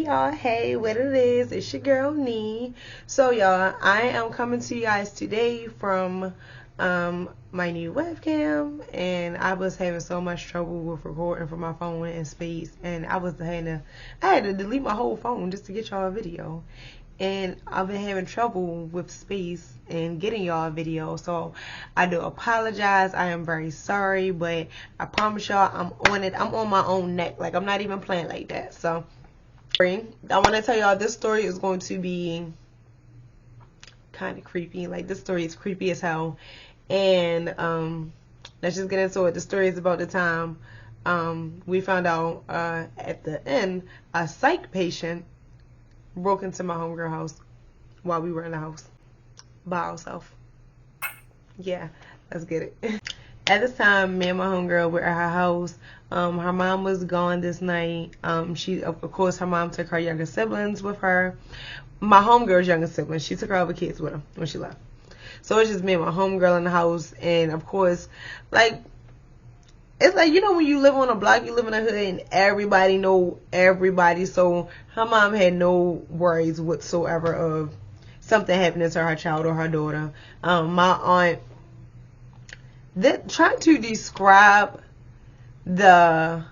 y'all, hey, what it is, it's your girl Nee. So y'all, I am coming to you guys today from my new webcam, and I was having so much trouble with recording from my phone in space, and I had to delete my whole phone just to get y'all a video. And I've been having trouble with space and getting y'all a video, so I do apologize. I am very sorry, but I promise y'all I'm on it. I'm on my own neck. Like, I'm not even playing like that. So I want to tell y'all this story is going to be kind of creepy. Like, this story is creepy as hell. And let's just get into it. The story is about the time we found out at the end a psych patient broke into my homegirl house while we were in the house by ourselves. Yeah, let's get it. At this time, me and my homegirl were at her house. Her mom was gone this night. Of course, her mom took her younger siblings with her. My homegirl's younger siblings, she took her other kids with her when she left. So it's just me and my homegirl in the house. And of course, like, it's like, you know, when you live on a block, you live in a hood, and everybody know everybody. So her mom had no worries whatsoever of something happening to her child or her daughter. My aunt, trying to describe the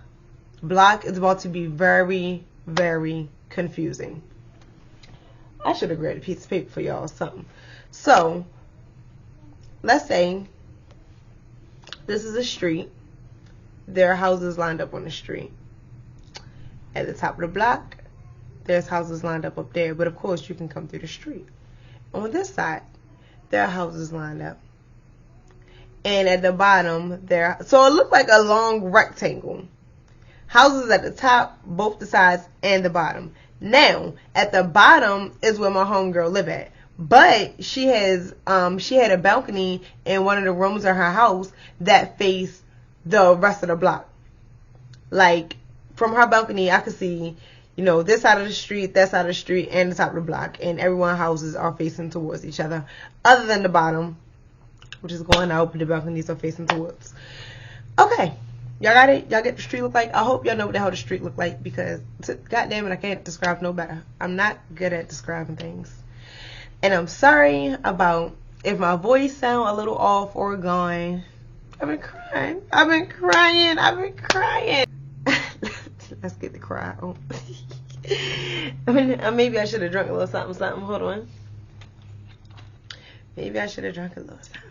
block is about to be very, very confusing. I should have grabbed a piece of paper for y'all or something. So let's say this is a street. There are houses lined up on the street. At the top of the block, there's houses lined up there. But of course, you can come through the street. On this side, there are houses lined up. And at the bottom, so it looked like a long rectangle. Houses at the top, both the sides, and the bottom. Now, at the bottom is where my homegirl live at. But she had a balcony in one of the rooms of her house that faced the rest of the block. Like, from her balcony, I could see, you know, this side of the street, that side of the street, and the top of the block. And everyone's houses are facing towards each other. Other than the bottom, which is going out, but the balconies are facing towards. Okay. Y'all got it? Y'all get the street look like? I hope y'all know what the hell the street look like, because, goddamn it, I can't describe no better. I'm not good at describing things. And I'm sorry about if my voice sound a little off or gone. I've been crying. Let's get the cry on. Maybe I should have drunk a little something. Hold on. Maybe I should have drunk a little something.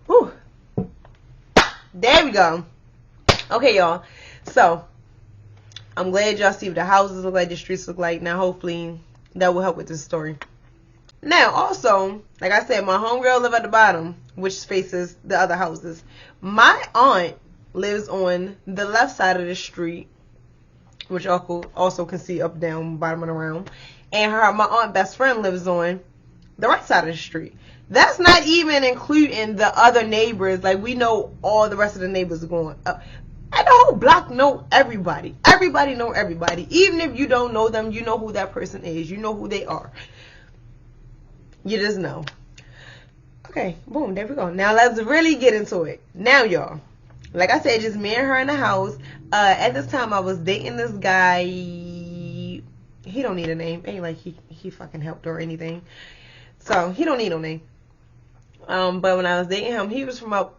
Whew. There we go. Okay, y'all. So, I'm glad y'all see what the houses look like, the streets look like. Now, hopefully, that will help with this story. Now, also, like I said, my homegirl live at the bottom, which faces the other houses. My aunt lives on the left side of the street, which y'all also can see up, down, bottom, and around. And my aunt best friend lives on the right side of the street. That's not even including the other neighbors. Like, we know all the rest of the neighbors are going up. And the whole block know everybody. Everybody know everybody. Even if you don't know them, you know who that person is. You know who they are. You just know. Okay, boom, there we go. Now let's really get into it. Now, y'all, like I said, just me and her in the house. At this time, I was dating this guy. He don't need a name. Ain't like he fucking helped or anything. So he don't need no name. But when I was dating him, he was from the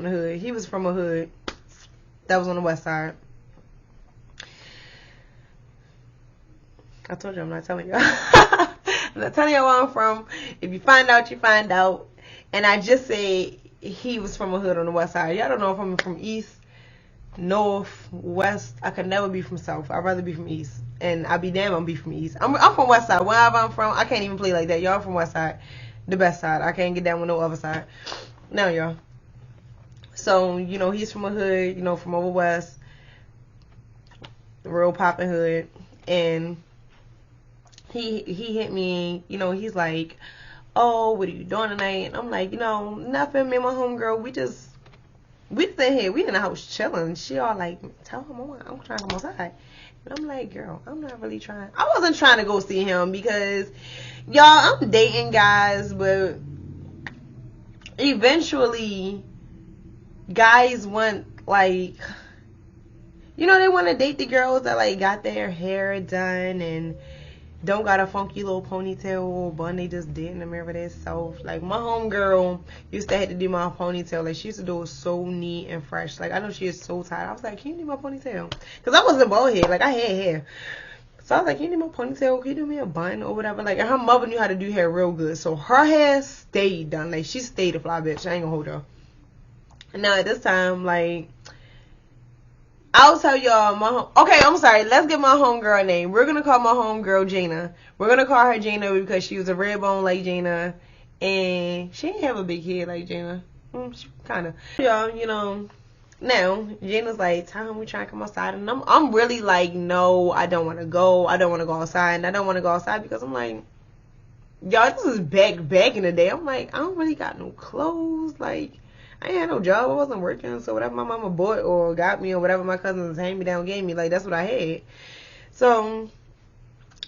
hood. He was from a hood that was on the west side. I told you I'm not telling y'all. I'm not telling y'all where I'm from. If you find out, you find out. And I just say he was from a hood on the west side. Y'all don't know if I'm from east, north, west. I could never be from south. I'd rather be from east. And I'd be damn, I'm be from east. I'm from west side. Wherever I'm from, I can't even play like that. Y'all from west side. The best side. I can't get down with no other side. Now, y'all. So, you know, he's from a hood, you know, from over west. Real poppin' hood. And he hit me, you know, he's like, oh, what are you doing tonight? And I'm like, you know, nothing. Me and my homegirl, we just We just in here, we in the house chilling. She all like, tell him I'm trying to come outside. And I'm like, girl, I'm not really trying. I wasn't trying to go see him because, y'all, I'm dating guys, but eventually guys want, like, you know, they want to date the girls that, like, got their hair done and don't got a funky little ponytail or bun. They just did in the mirror themselves. Like, my homegirl used to have to do my ponytail. Like, she used to do it so neat and fresh. Like, I know she is so tired. I was like, can you do my ponytail? Because I wasn't bald head. Like, I had hair. So I was like, can you do my ponytail? Can you do me a bun or whatever? Like, and her mother knew how to do hair real good. So her hair stayed done. Like, she stayed a fly bitch. I ain't gonna hold her. And now at this time, like, I'll tell y'all okay, I'm sorry. Let's get my homegirl name. We're going to call my homegirl Jana. We're going to call her Jana because she was a red bone like Jana. And she didn't have a big head like Jana. Kind of. Y'all, you know, now, Jana's like, tell him we trying to come outside. And I'm really like, no, I don't want to go. I don't want to go outside. And I don't want to go outside because I'm like, y'all, this is back in the day. I'm like, I don't really got no clothes. Like, I ain't had no job. I wasn't working. So whatever my mama bought or got me or whatever my cousins hand me down gave me, like, that's what I had. So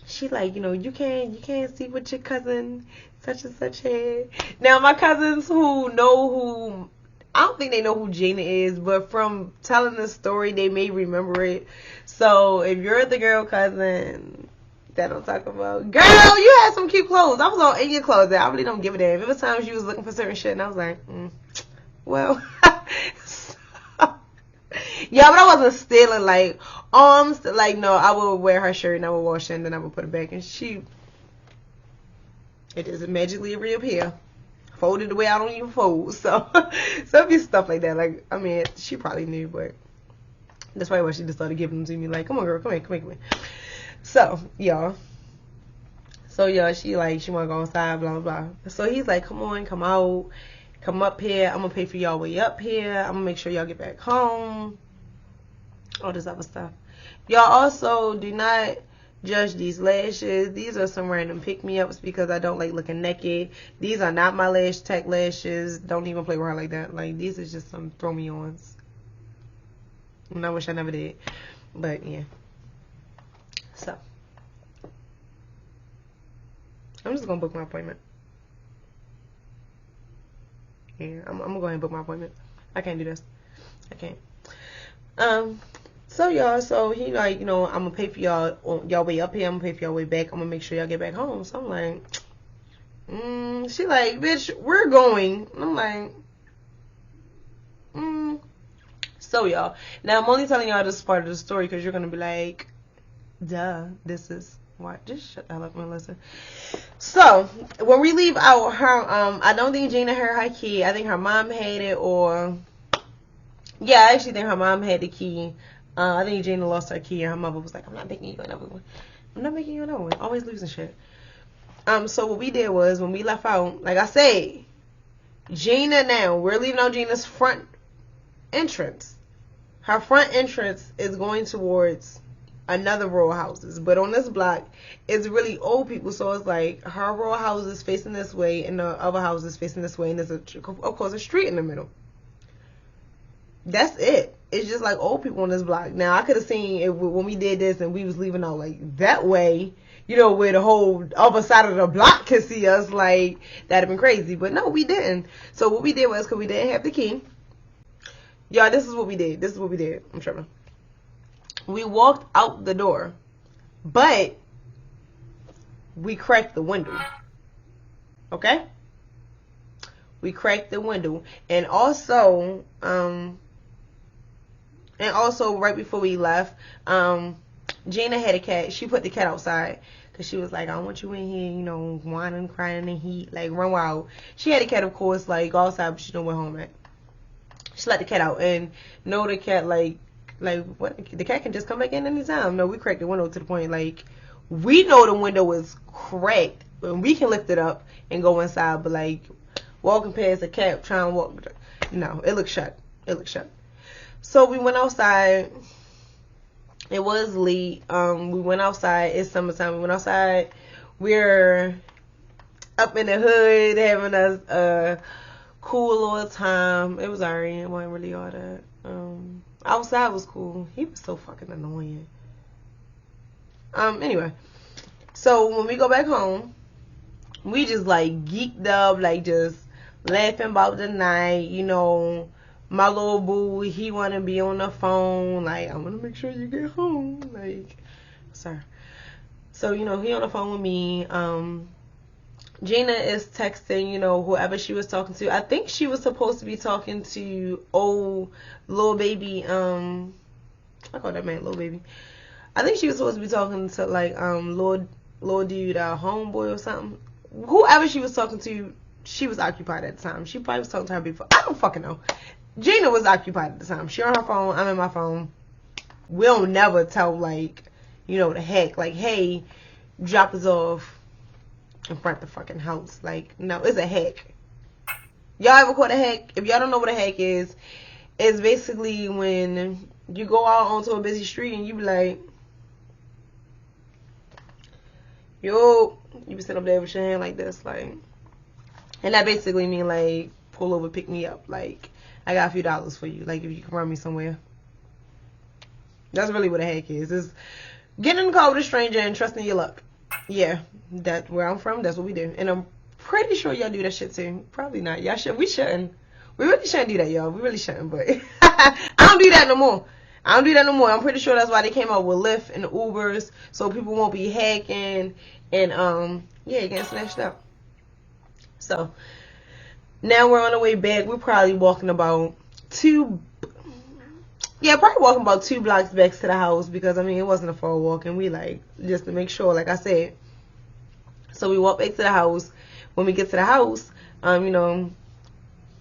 she like, you know, you can't see what your cousin such and such had. Now my cousins who know who, I don't think they know who Jana is, but from telling the story they may remember it. So if you're the girl cousin that I'm talking about, girl, you had some cute clothes. I was all in your closet. I really don't give a damn. It was times you was looking for certain shit and I was like, well, yeah, but I wasn't stealing, like, arms. Like, no, I would wear her shirt and I would wash it and then I would put it back. And it doesn't magically reappear. Folded the way I don't even fold. So it'd be stuff like that. Like, I mean, she probably knew, but that's probably why she just started giving them to me. Like, come on, girl, come here. So, y'all. She want to go outside, blah, blah, blah. So he's like, come on, come out. Come up here. I'm going to pay for y'all way up here. I'm going to make sure y'all get back home. All this other stuff. Y'all also do not judge these lashes. These are some random pick-me-ups because I don't like looking naked. These are not my lash tech lashes. Don't even play with her like that. Like, these is just some throw-me-ons. And I wish I never did. But, yeah. So. I'm just going to book my appointment. Yeah, I'm gonna go ahead and book my appointment. I can't do this. I can't. So y'all, so he like, you know, I'm gonna pay for y'all way up here. I'm gonna pay for y'all way back. I'm gonna make sure y'all get back home. So I'm like, she like, bitch, we're going. I'm like, So y'all, now I'm only telling y'all this part of the story because you're gonna be like, duh, this is what. Just shut the hell up and listen. So when we leave out, her I don't think Gina had her key. I think her mom had it, or yeah, I actually think her mom had the key. I think Gina lost her key and her mother was like, I'm not making you another one. I'm not making you another one. Always losing shit. So what we did was when we left out, like I said, Gina, now we're leaving out Gina's front entrance. Her front entrance is going towards another row of houses, but on this block it's really old people, so it's like her row of houses facing this way and the other houses facing this way, and there's of course a street in the middle. That's it. It's just like old people on this block. Now I could have seen it when we did this and we was leaving out like that way, you know, where the whole other side of the block could see us, like that'd have been crazy, but no, we didn't. So what we did was, because we didn't have the key, y'all, this is what we did. I'm tripping. We walked out the door, but we cracked the window. Okay? We cracked the window. And also right before we left, Gina had a cat. She put the cat outside because she was like, I don't want you in here, you know, whining, crying in the heat, like run wild. She had a cat, of course, like outside, but she don't went home at. She let the cat out, and no, the cat like what? The cat can just come back in anytime. No, we cracked the window to the point like we know the window is cracked and we can lift it up and go inside, but like walking past a cat trying to walk, no, it looked shut. So we went outside. It was late. We went outside. It's summertime. We went outside. We're up in the hood having a cool all the time. It was alright. It wasn't really all that. Outside was cool. He was so fucking annoying. Anyway, so when we go back home, we just like geeked up, like just laughing about the night. You know, my little boo, he want to be on the phone. Like, I want to make sure you get home. Like, sorry. So, you know, he on the phone with me. Gina is texting, you know, whoever she was talking to. I think she was supposed to be talking to old little baby. I call that man little baby. I think she was supposed to be talking to like little dude, homeboy or something. Whoever she was talking to, she was occupied at the time. She probably was talking to her before. I don't fucking know. Gina was occupied at the time. She on her phone. I'm in my phone. We'll never tell, like, you know, the heck, like, hey, drop us off in front of the fucking house. Like, no, it's a heck. Y'all ever caught a heck? If y'all don't know what a heck is, it's basically when you go out onto a busy street and you be like, yo, you be sitting up there with your hand like this, like, and that basically mean like, pull over, pick me up, like, I got a few dollars for you, like, if you can run me somewhere. That's really what a heck is. It's getting in the car with a stranger and trusting your luck. Yeah, that's where I'm from. That's what we do, and I'm pretty sure y'all do that shit too. Probably not. Y'all should. We shouldn't. We really shouldn't do that, y'all. We really shouldn't. But I don't do that no more. I don't do that no more. I'm pretty sure that's why they came out with Lyft and Ubers, so people won't be hacking and yeah, getting snatched up. So now we're on the way back. We're probably walking about probably walking about 2 blocks back to the house, because I mean it wasn't a far walk, and we like just to make sure, like I said. So we walk back to the house. When we get to the house, you know,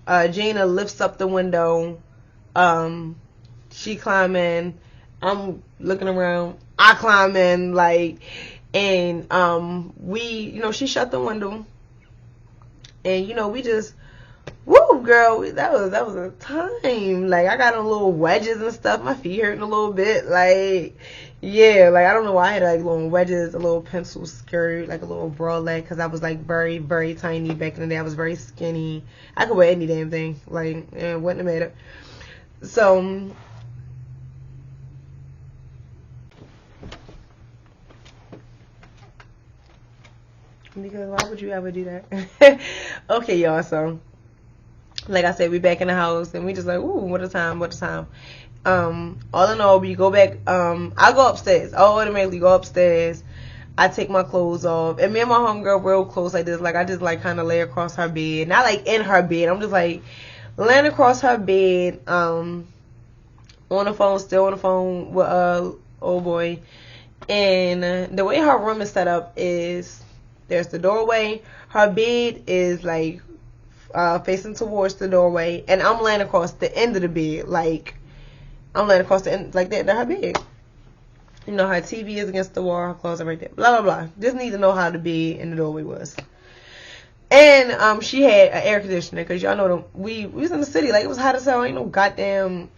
Gina lifts up the window. She climb in. I'm looking around. I climb in, like, and you know, she shut the window, and you know, we just, woo, girl, that was a time. Like, I got on little wedges and stuff. My feet hurting a little bit. Like, yeah, like, I don't know why I had like little wedges, a little pencil skirt, like a little bralette, because I was like very, very tiny back in the day. I was very skinny. I could wear any damn thing. Like, it wouldn't have mattered. So because why would you ever do that? Okay, y'all, so like I said, we back in the house, and we just like, ooh, what a time. All in all, we go back, I go upstairs. I automatically go upstairs. I take my clothes off, and me and my homegirl real close like this. Like, I just like kind of lay across her bed, not like in her bed. I'm just like laying across her bed, on the phone, still on the phone with old boy. And the way her room is set up is there's the doorway. Her bed is like facing towards the doorway, and I'm laying across the end of the bed. Like, I'm laying across the end like that to her bed. You know, her TV is against the wall, her clothes are right there. Blah blah blah. Just need to know how the bed and the doorway was. And she had an air conditioner, because y'all know we was in the city. Like, it was hot as hell. Ain't no goddamn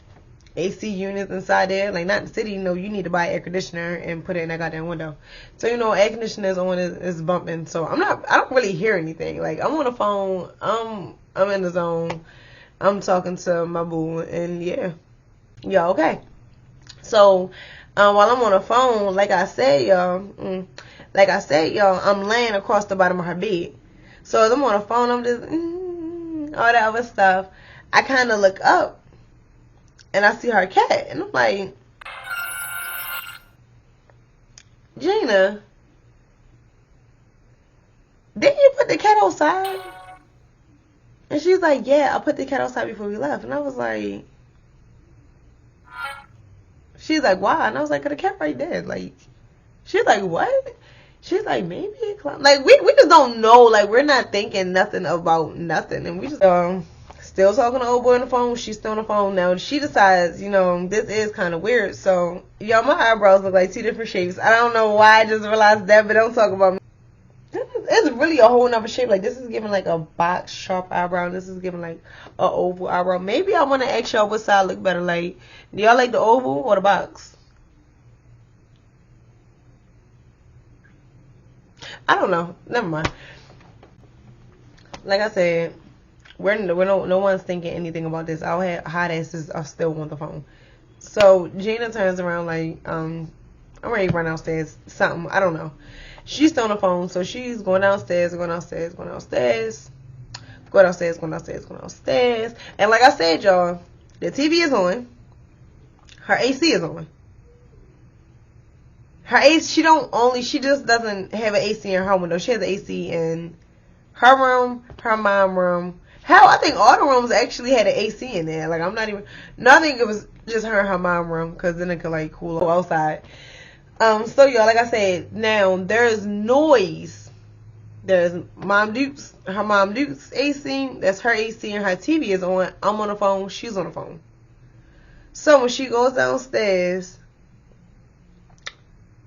AC units inside there. Like, not in the city, you know, you need to buy an air conditioner and put it in that goddamn window. So, you know, air conditioner is on, is bumping. So I don't really hear anything. Like, I'm on the phone, I'm in the zone, I'm talking to my boo, and yeah, okay. So while I'm on the phone, like I said, y'all, I'm laying across the bottom of her bed. So as I'm on the phone, I'm just all that other stuff. I kind of look up, and I see her cat, and I'm like, Gina, didn't you put the cat outside? And she's like, yeah, I put the cat outside before we left. And I was like, she's like, why? And I was like, 'cause the cat right there. Like, she's like, what? She's like, maybe it climbed. Like, we just don't know. Like, we're not thinking nothing about nothing. And we just still talking to old boy on the phone. She's still on the phone now. She decides, you know, this is kind of weird. So, y'all, my eyebrows look like 2 different shapes. I don't know why I just realized that, but don't talk about me. It's really a whole nother shape. Like, this is giving like a box sharp eyebrow. This is giving like a oval eyebrow. Maybe I want to ask y'all what side look better. Like, do y'all like the oval or the box? I don't know. Never mind. Like I said, no one's thinking anything about this. Our hot asses are still on the phone. So Gina turns around like, I'm ready to run downstairs. Something, I don't know. She's still on the phone, so she's going downstairs. And like I said, y'all, the TV is on. Her AC is on. Her AC, she just doesn't have an AC in her window. She has an AC in her room, her mom room. Hell, I think all the rooms actually had an AC in there. Like, I think it was just her and her mom room, because then it could, like, cool outside. So, y'all, like I said, now, there's noise. There's her Mom Duke's AC. That's her AC, and her TV is on. I'm on the phone. She's on the phone. So, when she goes downstairs,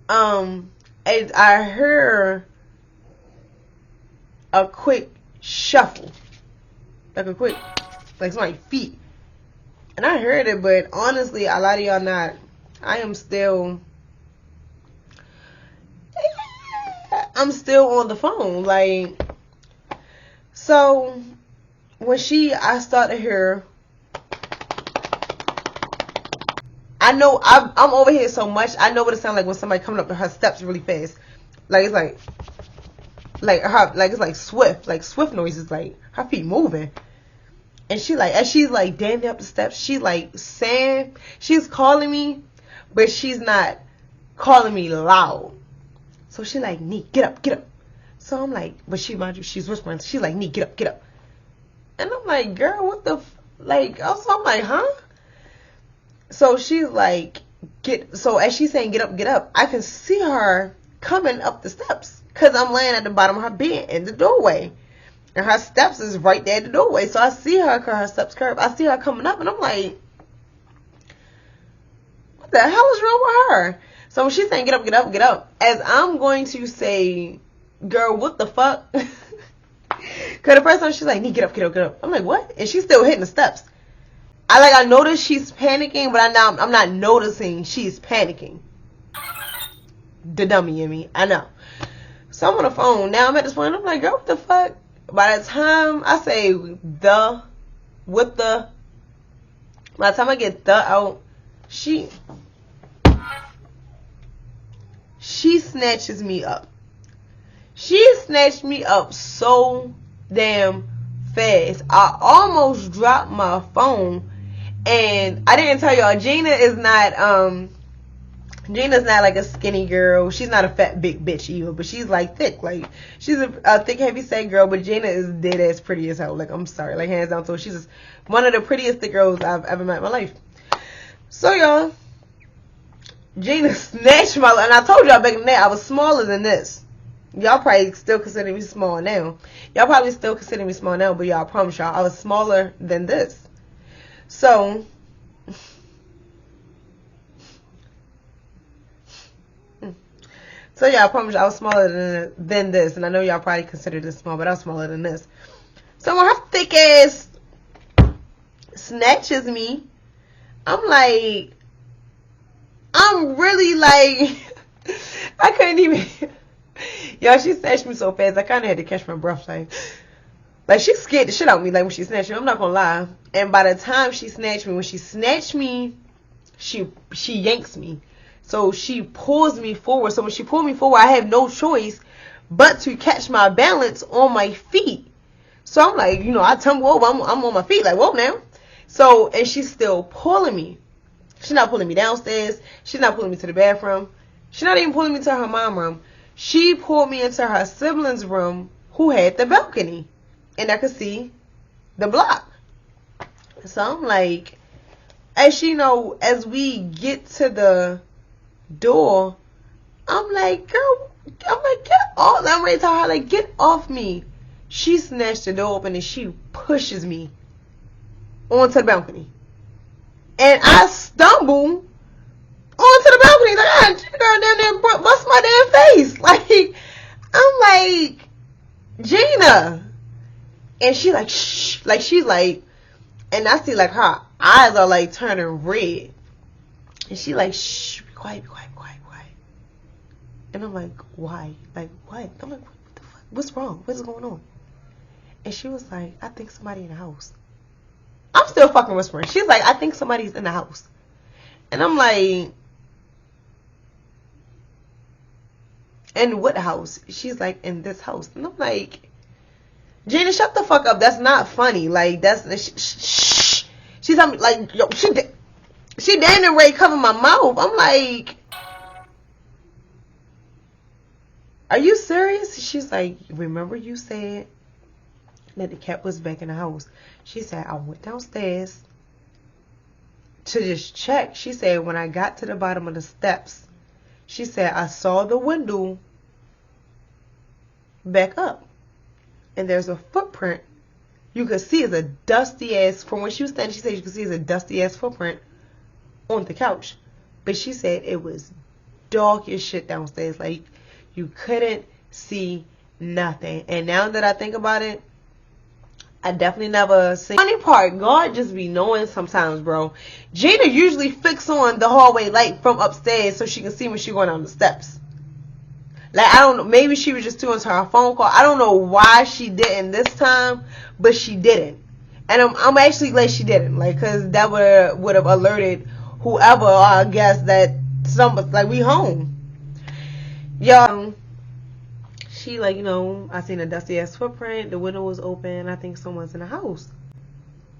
I hear a quick shuffle. Like somebody's feet. And I heard it, but honestly, a lot of y'all not. I'm still on the phone. Like, so when I start to hear, I know I'm over here so much. I know what it sounds like when somebody coming up to her steps really fast. Like, it's like it's like swift noises, like her feet moving. And as she's like damn up the steps, she like saying, she's calling me, but she's not calling me loud. So she like, Nee, get up. So I'm like, but she's whispering. She's like, Nee, get up. And I'm like, girl, what the so I'm like, huh? So she's like, so as she's saying get up, I can see her coming up the steps, because I'm laying at the bottom of her bed in the doorway. And her steps is right there at the doorway. So I see her steps curve. I see her coming up, and I'm like, what the hell is wrong with her? So when she's saying get up, as I'm going to say, girl, what the fuck? Because the first time she's like, Nee, get up. I'm like, what? And she's still hitting the steps. I notice she's panicking, but I'm not noticing she's panicking. The dummy in me, I know. So I'm on the phone. Now I'm at this point, I'm like, girl, what the fuck? By the time I say by the time I get the out, she snatches me up. She snatched me up so damn fast. I almost dropped my phone. And I didn't tell y'all, Gina's not like a skinny girl. She's not a fat big bitch either, but she's like thick. Like, she's a thick, heavy set girl, but Gina is dead ass pretty as hell. Like, I'm sorry, like, hands down. So she's just one of the prettiest thick girls I've ever met in my life. So y'all, Gina snatched my, and I told y'all back in the day I was smaller than this. Y'all probably still consider me small now. But y'all, I promise y'all, I was smaller than this. So yeah, I promise you I was smaller than this. And I know y'all probably consider this small, but I was smaller than this. So when her thick ass snatches me, I'm really like, I couldn't even, y'all, she snatched me so fast, I kind of had to catch my breath, like she scared the shit out of me, like when she snatched me, I'm not gonna lie. And by the time she snatched me, she yanks me. So she pulls me forward. So when she pulled me forward, I have no choice but to catch my balance on my feet. So I'm like, I tumble over, I'm on my feet, like, whoa now. So, and she's still pulling me. She's not pulling me downstairs. She's not pulling me to the bathroom. She's not even pulling me to her mom's room. She pulled me into her sibling's room, who had the balcony. And I could see the block. So I'm like, as we get to the door, I'm like, girl, get off. I'm ready to tell her, like, get off me. She snatched the door open and she pushes me onto the balcony. And I stumble onto the balcony. Like, girl down there bust my damn face. Like, I'm like, Gina. And she like, shh. Like, she's like, and I see like her eyes are like turning red. And she like, shh, be quiet. And I'm like, why? Like, what? I'm like, what the fuck? What's wrong? What's going on? And she was like, I think somebody in the house. I'm still fucking whispering. She's like, I think somebody's in the house. And I'm like, in what house? She's like, in this house. And I'm like, Gina, shut the fuck up. That's not funny. Like, that's shh. She's like, yo, she damn near ready to cover my mouth. I'm like, are you serious? She's like, remember you said that the cat was back in the house? She said, I went downstairs to just check. She said, when I got to the bottom of the steps, she said, I saw the window back up. And there's a footprint. You could see it's a dusty ass, from where she was standing, she said you could see it's a dusty ass footprint on the couch. But she said it was dark as shit downstairs. Like, you couldn't see nothing. And now that I think about it, I definitely never seen. Funny part, God just be knowing sometimes, bro. Gina usually fix on the hallway light from upstairs so she can see when she going down the steps. Like, I don't know, maybe she was just doing her phone call. I don't know why she didn't this time, but she didn't. And I'm actually glad she didn't. Like, cause that would have alerted whoever, I guess, that like, we home. Yo, she like, I seen a dusty ass footprint. The window was open. I think someone's in the house.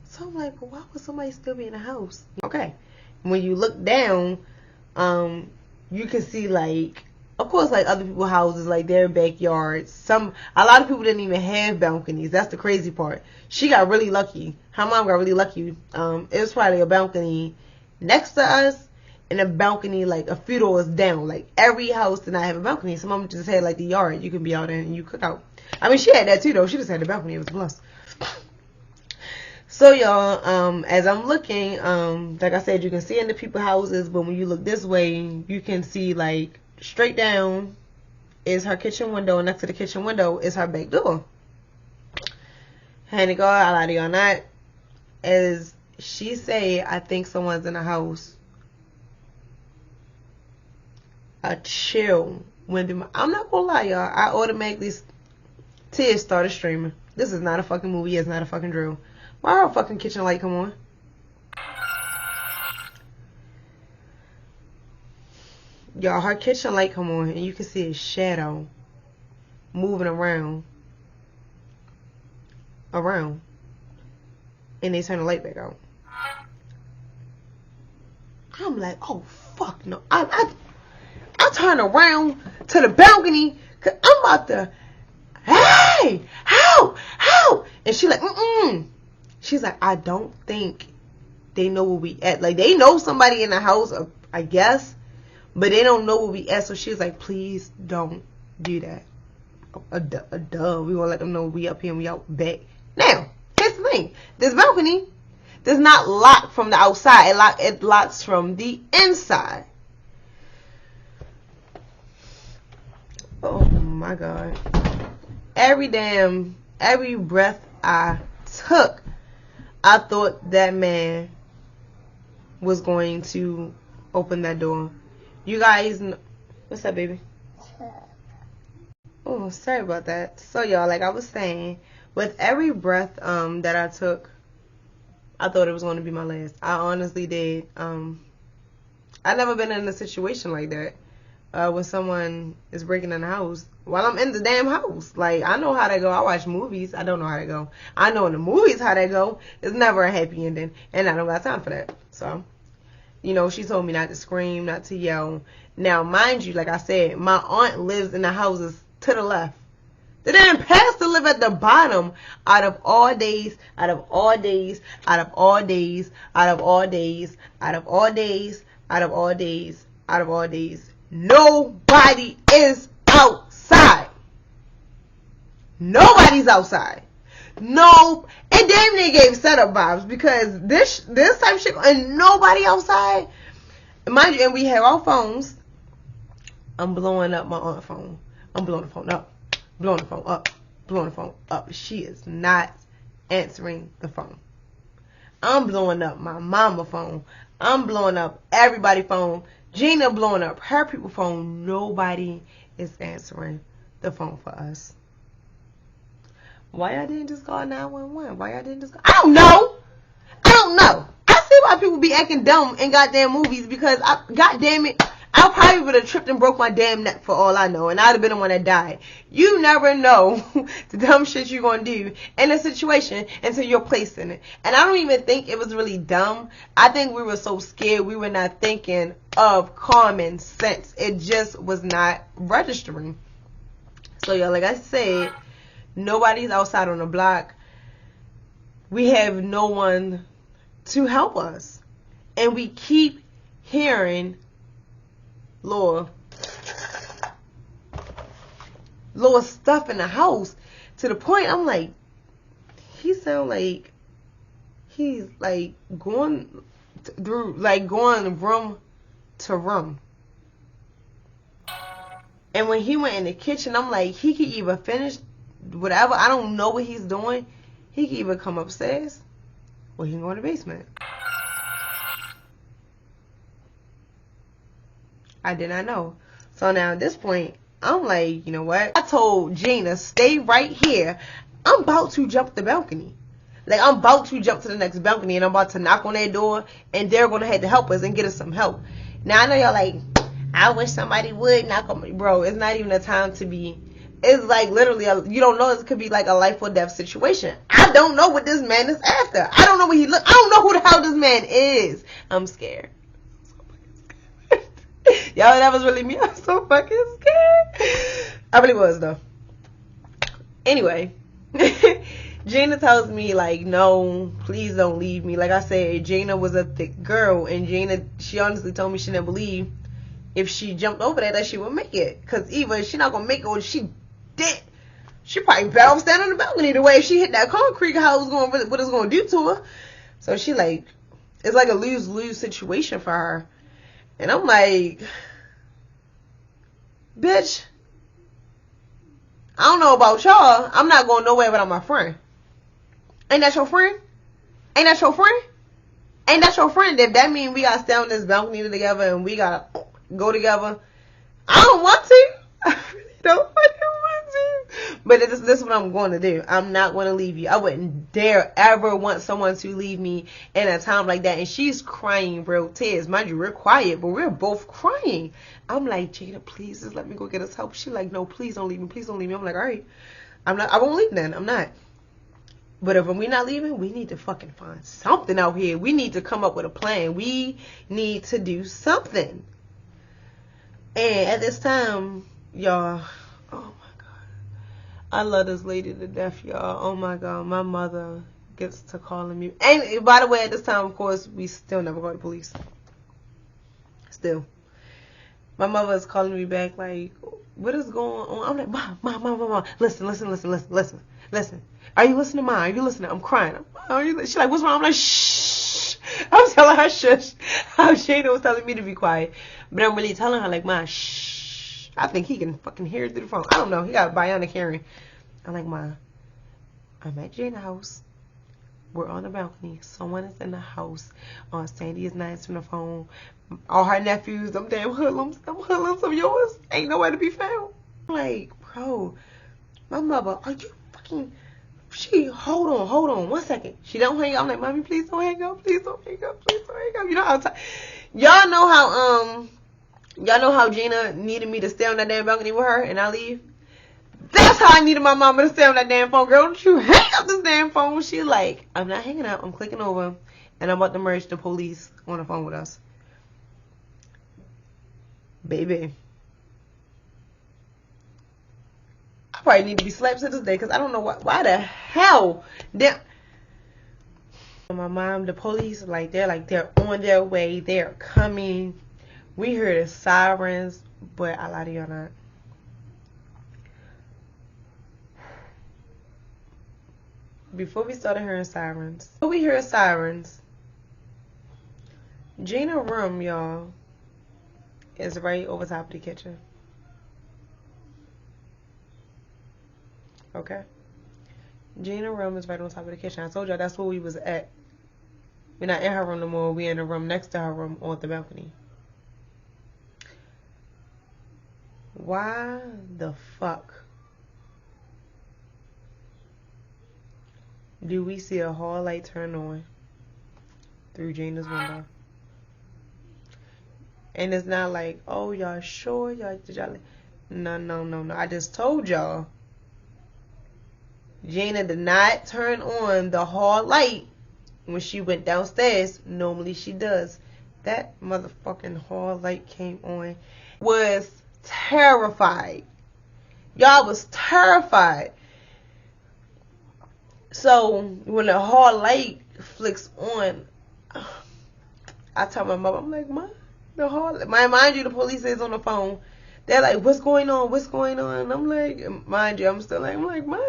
So I'm like, well, why would somebody still be in the house? Okay. When you look down, you can see, like, of course, like other people's houses, like their backyards. A lot of people didn't even have balconies. That's the crazy part. She got really lucky. Her mom got really lucky. It was probably a balcony next to us, and a balcony like a few doors down. Like, every house did not have a balcony. Some of them just had like the yard. You can be out there and you cook out. I mean, she had that too though. She just had the balcony. It was a plus. So y'all, as I'm looking, like I said, you can see into people's houses, but when you look this way, you can see, like, straight down is her kitchen window, and next to the kitchen window is her back door. Honey, God, I lie to y'all not. As she say, I think someone's in the house, a chill went through my, I'm not gonna lie, y'all. I automatically, tears started streaming. This is not a fucking movie. It's not a fucking drill. Why our fucking kitchen light come on? Y'all, her kitchen light come on, and you can see a shadow moving around. And they turn the light back out. I'm like, oh, fuck no. I turn around to the balcony, because I'm about to, hey, help. And she like, She's like, I don't think they know where we at. Like, they know somebody in the house, I guess, but they don't know where we at. So she's like, please don't do that. Duh. We won't let them know we up here and we out back. Now, here's the thing. This balcony does not lock from the outside. It locks from the inside. Oh my God. Every breath I took, I thought that man was going to open that door. You guys know, what's up, baby? Oh, sorry about that. So y'all, like I was saying, with every breath that I took, I thought it was going to be my last. I honestly did. I never been in a situation like that. When someone is breaking in the house while I'm in the damn house. Like, I know how they go. I watch movies. I don't know how they go. I know in the movies how they go. It's never a happy ending, and I don't got time for that. So, she told me not to scream, not to yell. Now, mind you, like I said, my aunt lives in the houses to the left. The damn pastor live at the bottom. Out of all days, nobody is outside. Nobody's outside. No, it damn near gave setup vibes, because this type of shit, and nobody outside. Mind you, and we have our phones. I'm blowing up my aunt's phone. I'm blowing the phone up, blowing the phone up. She is not answering the phone. I'm blowing up my mama phone. I'm blowing up everybody's phone. Gina blowing up her people's phone. Nobody is answering the phone for us. Why y'all didn't just call 911? Why y'all didn't just call? I don't know. I don't know. I see why people be acting dumb in goddamn movies because, goddamn it, I probably would have tripped and broke my damn neck for all I know, and I'd have been the one that died. You never know the dumb shit you're going to do in a situation until you're placed in it. And I don't even think it was really dumb. I think we were so scared we were not thinking of common sense. It just was not registering. So, y'all, like I said, nobody's outside on the block. We have no one to help us. And we keep hearing Lord stuff in the house to the point I'm like, he sound like he's like going through, like going room to room. And when he went in the kitchen, I'm like, he could either finish whatever, I don't know what he's doing. He could either come upstairs or he can go in the basement. I did not know. So now at this point, I'm like, you know what? I told Gina, stay right here. I'm about to jump the balcony. Like, I'm about to jump to the next balcony and I'm about to knock on their door and they're going to have to help us and get us some help. Now, I know y'all like, I wish somebody would knock on me. Bro, it's not even a time to be. It's like literally, you don't know, it could be like a life or death situation. I don't know what this man is after. I don't know what he look. I don't know who the hell this man is. I'm scared. Y'all, that was really me. I'm so fucking scared. I really was, though. Anyway, Gina tells me, like, no, please don't leave me. Like I said, Gina was a thick girl, and Gina, she honestly told me she didn't believe if she jumped over there that she would make it. Because either she not going to make it or she did. She probably better stand on the balcony the way if she hit that concrete, how it was going, what it's going to do to her. So she, like, it's like a lose-lose situation for her. And I'm like, bitch, I don't know about y'all. I'm not going nowhere without my friend. Ain't that your friend? Ain't that your friend? Ain't that your friend? If that means we got to stay on this balcony together and we got to go together, I don't want to. I really don't fucking want to. But this is what I'm going to do. I'm not going to leave you. I wouldn't dare ever want someone to leave me in a time like that. And she's crying real tears. Mind you, we're quiet, but we're both crying. I'm like, Jada, please just let me go get us help. She like, no, please don't leave me. Please don't leave me. I'm like, all right. I won't leave then. I'm not. But if we're not leaving, we need to fucking find something out here. We need to come up with a plan. We need to do something. And at this time, y'all, oh my God, I love this lady to death, y'all. Oh my God, my mother gets to calling me. And by the way, at this time, of course, we still never call the police. Still. My mother is calling me back like, what is going on? I'm like, mom, listen. Are you listening, Mom? Are you listening? I'm crying. She's like, what's wrong? I'm like, shh. I'm telling her shush. How Shayna was telling me to be quiet. But I'm really telling her, like, Ma, shh. I think he can fucking hear it through the phone. I don't know. He got bionic hearing. I'm like, Ma, I'm at Jane's house. We're on the balcony. Someone is in the house. Sandy is not answering the phone. All her nephews, them damn hoodlums of yours, ain't nowhere to be found. I'm like, bro, my mother, are you fucking... hold on 1 second. She don't hang up. I'm like, Mommy, please don't hang up. Please don't hang up. You know how y'all know how Gina needed me to stay on that damn balcony with her and I leave? That's how I needed my mama to stay on that damn phone. Girl, don't you hang up this damn phone. She like, I'm not hanging up. I'm clicking over and I'm about to merge the police on the phone with us. Baby. I probably need to be slapped to this day because I don't know why the hell. My mom, the police, they're on their way. They're coming. We heard the sirens, but I lie to y'all not. Before we started hearing sirens, Gina's room, y'all, is right over top of the kitchen. Okay? Gina's room is right on top of the kitchen. I told y'all that's where we was at. We're not in her room no more. We're in the room next to her room on the balcony. Why the fuck do we see a hall light turn on through Gina's window. And it's not like, oh, y'all sure? Did y'all? No. I just told y'all. Gina did not turn on the hall light when she went downstairs. Normally she does. That motherfucking hall light came on. Was terrified. Y'all was terrified. So when the hall light flicks on, I tell my mom, I'm like, Mom, the hall. Mind you, the police is on the phone. They're like, what's going on? What's going on? And I'm like, mind you, I'm like, Mommy,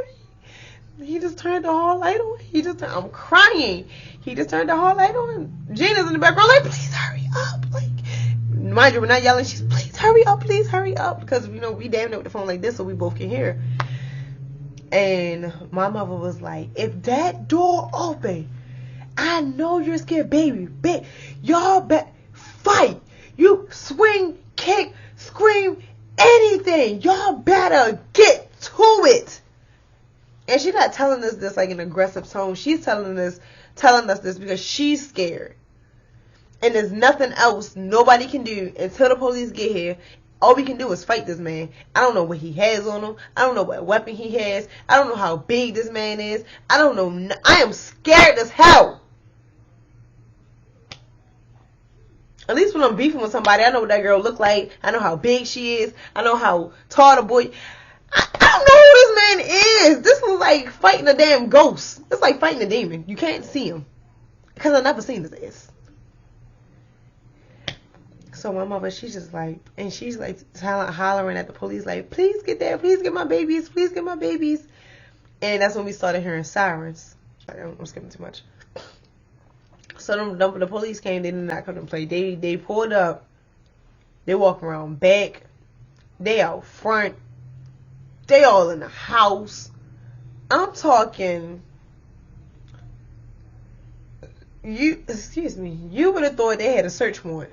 he just turned the hall light on. I'm crying. He just turned the hall light on. Gina's in the background like, please hurry up. Like, mind you, we're not yelling. She's, please hurry up. Because, you know, we damn near with the phone like this so we both can hear. And my mother was like, if that door open, I know you're scared, baby. Y'all bet fight. You swing, kick, scream, anything. Y'all better get to it. And she's not telling us this like in an aggressive tone. She's telling us this because she's scared. And there's nothing else nobody can do until the police get here. All we can do is fight this man. I don't know what he has on him. I don't know what weapon he has. I don't know how big this man is. I don't know. I am scared as hell. At least when I'm beefing with somebody, I know what that girl look like. I know how big she is. I know how tall the boy. I don't know who this man is. This is like fighting a damn ghost. It's like fighting a demon. You can't see him. Because I've never seen his ass. So my mother, she's just like, and she's like hollering at the police like, please get there. Please get my babies. Please get my babies. And that's when we started hearing sirens. I'm skipping too much. So the police came. They did not come to play. They pulled up. They walk around back. They out front. They all in the house. I'm talking. You would have thought they had a search warrant.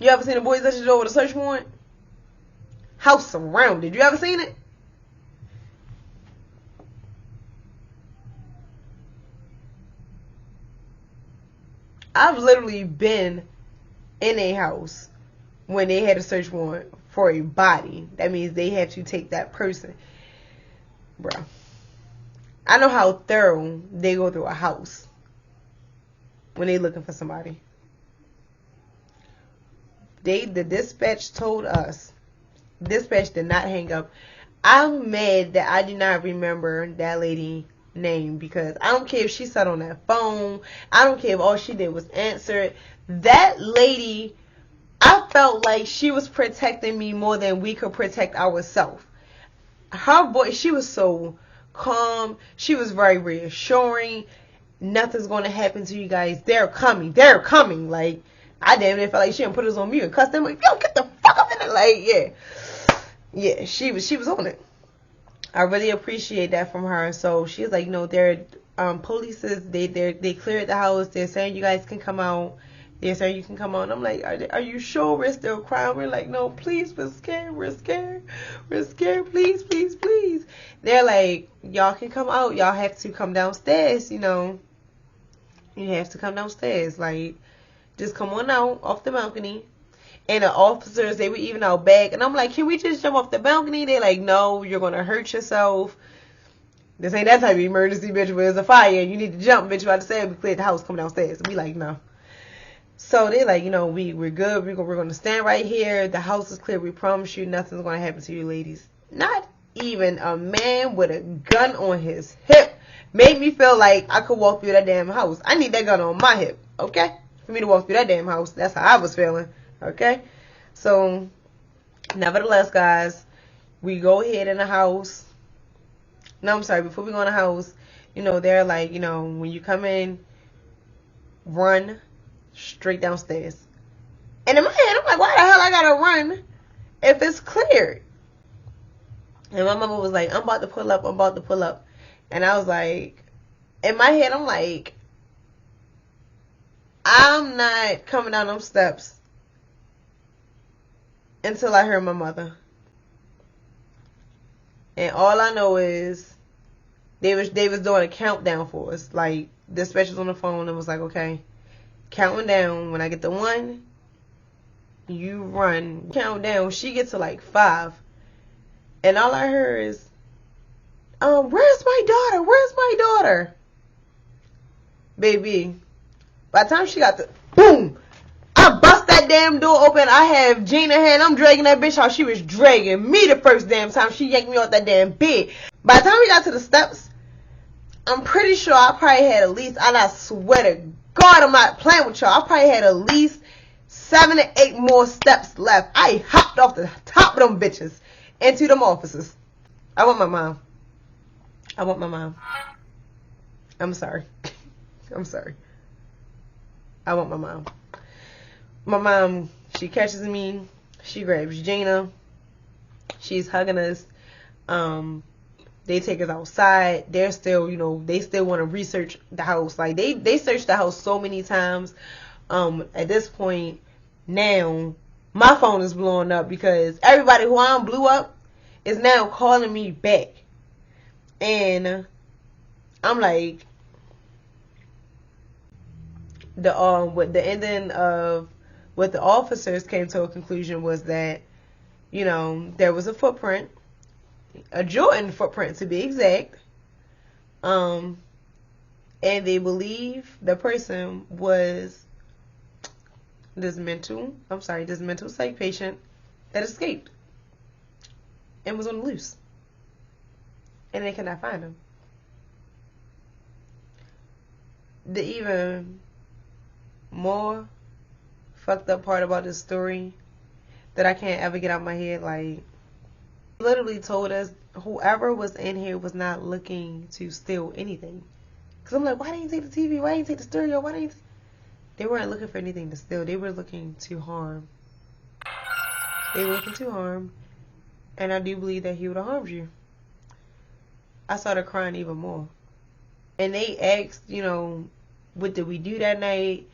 You ever seen the boys at your door with a search warrant? House surrounded. You ever seen it? I've literally been in a house when they had a search warrant for a body. That means they have to take that person. Bruh. I know how thorough they go through a house when they looking for somebody. The dispatch told us. Dispatch did not hang up. I'm mad that I do not remember that lady name because I don't care if she sat on that phone. I don't care if all she did was answer it. That lady, I felt like she was protecting me more than we could protect ourselves. Her voice, she was so calm. She was very reassuring. Nothing's going to happen to you guys. They're coming. Like, I damn near felt like she didn't put us on mute and cussed them like, yo, get the fuck up in it. Like, yeah, she was on it. I really appreciate that from her. So she's like, no, they're polices. They cleared the house. They're saying you guys can come out. They're saying you can come out. And I'm like, are you sure we're still crying? We're like, no, please, we're scared. Please. They're like, y'all can come out. Y'all have to come downstairs. You know, you have to come downstairs. Like, just come on out off the balcony. And the officers, they were even out back. And I'm like, can we just jump off the balcony? They're like, no, you're going to hurt yourself. This ain't that type of emergency, bitch, where there's a fire and you need to jump, bitch. About to say, we cleared the house, come downstairs. And we like, no. So they're like, you know, we're good. We're going to stand right here. The house is clear. We promise you nothing's going to happen to you, ladies. Not even a man with a gun on his hip made me feel like I could walk through that damn house. I need that gun on my hip, okay? For me to walk through that damn house. That's how I was feeling. Okay, so nevertheless, guys, we go ahead in the house. No, I'm sorry. Before we go in the house, you know, they're like, you know, when you come in, run straight downstairs. And in my head, I'm like, why the hell I gotta run if it's cleared? And my mama was like, I'm about to pull up. And I was like, in my head, I'm like, I'm not coming down them steps until I heard my mother. And all I know is they was doing a countdown for us. Like, dispatch was on the phone and was like, okay, counting down. When I get to 1, you run. Count down. She gets to like 5. And all I heard is, where's my daughter? Where's my daughter? Baby, by the time she got to, boom, I bust that damn door open. I have Gina here and I'm dragging that bitch out. She was dragging me the first damn time. She yanked me off that damn bed. By the time we got to the steps, I'm pretty sure I probably had at least, and I swear to God, I'm not playing with y'all, I probably had at least 7 to 8 more steps left. I hopped off the top of them bitches into them offices. I want my mom. I want my mom. I'm sorry. I'm sorry. I want my mom. My mom, she catches me. She grabs Gina. She's hugging us. They take us outside. They're still, they still want to research the house. Like, they searched the house so many times. At this point, now, my phone is blowing up because everybody who I blew up is now calling me back. And I'm like, the ending of what the officers came to a conclusion was that, there was a footprint, a Jordan footprint to be exact, and they believe the person was this mental psych patient that escaped and was on the loose, and they could not find him. The even more fucked up part about this story that I can't ever get out of my head, like, literally told us whoever was in here was not looking to steal anything. Because I'm like, why didn't you take the TV? Why didn't you take the stereo? Why didn't you? They weren't looking for anything to steal. They were looking to harm. They were looking to harm. And I do believe that he would have harmed you. I started crying even more. And they asked, what did we do that night?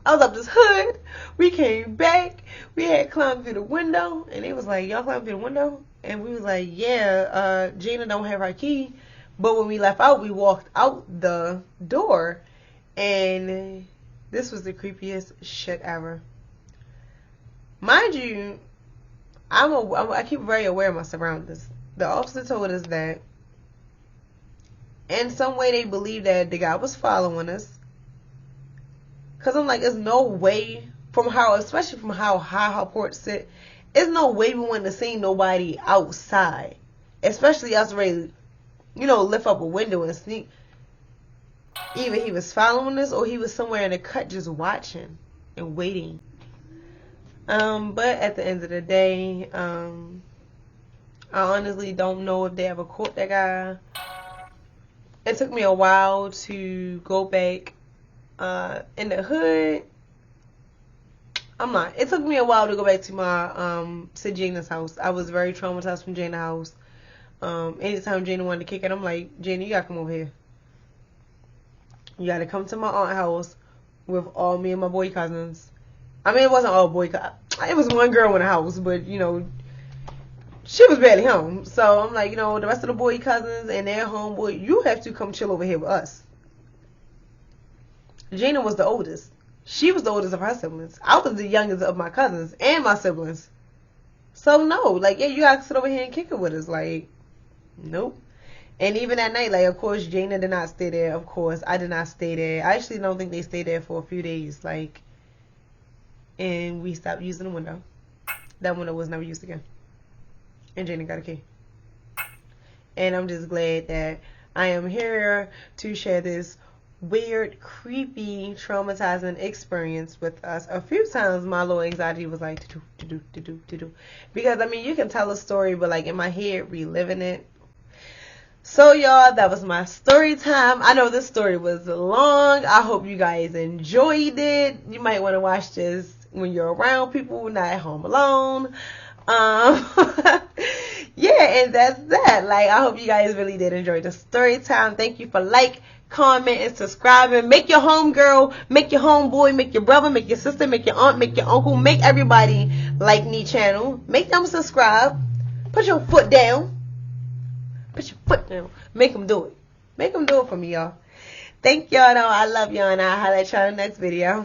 I was up this hood. We came back. We had climbed through the window. And they was like, y'all climbed through the window? And we was like, yeah, Gina don't have her key. But when we left out, we walked out the door. And this was the creepiest shit ever. Mind you, I keep very aware of my surroundings. The officer told us that in some way they believed that the guy was following us. Because I'm like, there's no way, especially from how high her porch sit, there's no way we wouldn't have seen nobody outside. Especially us ready to, lift up a window and sneak. Either he was following us or he was somewhere in the cut just watching and waiting. But at the end of the day, I honestly don't know if they ever caught that guy. It took me a while to go back in the hood. It took me a while to go back to Gina's house. I was very traumatized from Gina's house. Anytime Gina wanted to kick it, I'm like, Gina, you gotta come over here. You gotta come to my aunt's house with all me and my boy cousins. I mean, it wasn't all boy cousins. It was one girl in the house, but, she was barely home. So I'm like, the rest of the boy cousins and their homeboy, you have to come chill over here with us. Gina was the oldest. She was the oldest of her siblings. I was the youngest of my cousins and my siblings. So no, you gotta sit over here and kick it with us. Nope. And even that night, of course, Gina did not stay there. Of course, I did not stay there. I actually don't think they stayed there for a few days. And we stopped using the window. That window was never used again. And Gina got a key. And I'm just glad that I am here to share this weird, creepy, traumatizing experience with us. A few times my little anxiety was like, to-do. Because, you can tell a story, but, in my head, reliving it. So, y'all, that was my story time. I know this story was long. I hope you guys enjoyed it. You might want to watch this when you're around people, not at home alone. Yeah, and that's that. I hope you guys really did enjoy the story time. Thank you for comment, and subscribing. Make your homegirl, make your homeboy, make your brother, make your sister, make your aunt, make your uncle, make everybody like me channel. Make them subscribe. Put your foot down. Put your foot down. Make them do it. Make them do it for me, y'all. Thank y'all, though. I love y'all, and I'll holler at y'all in the next video.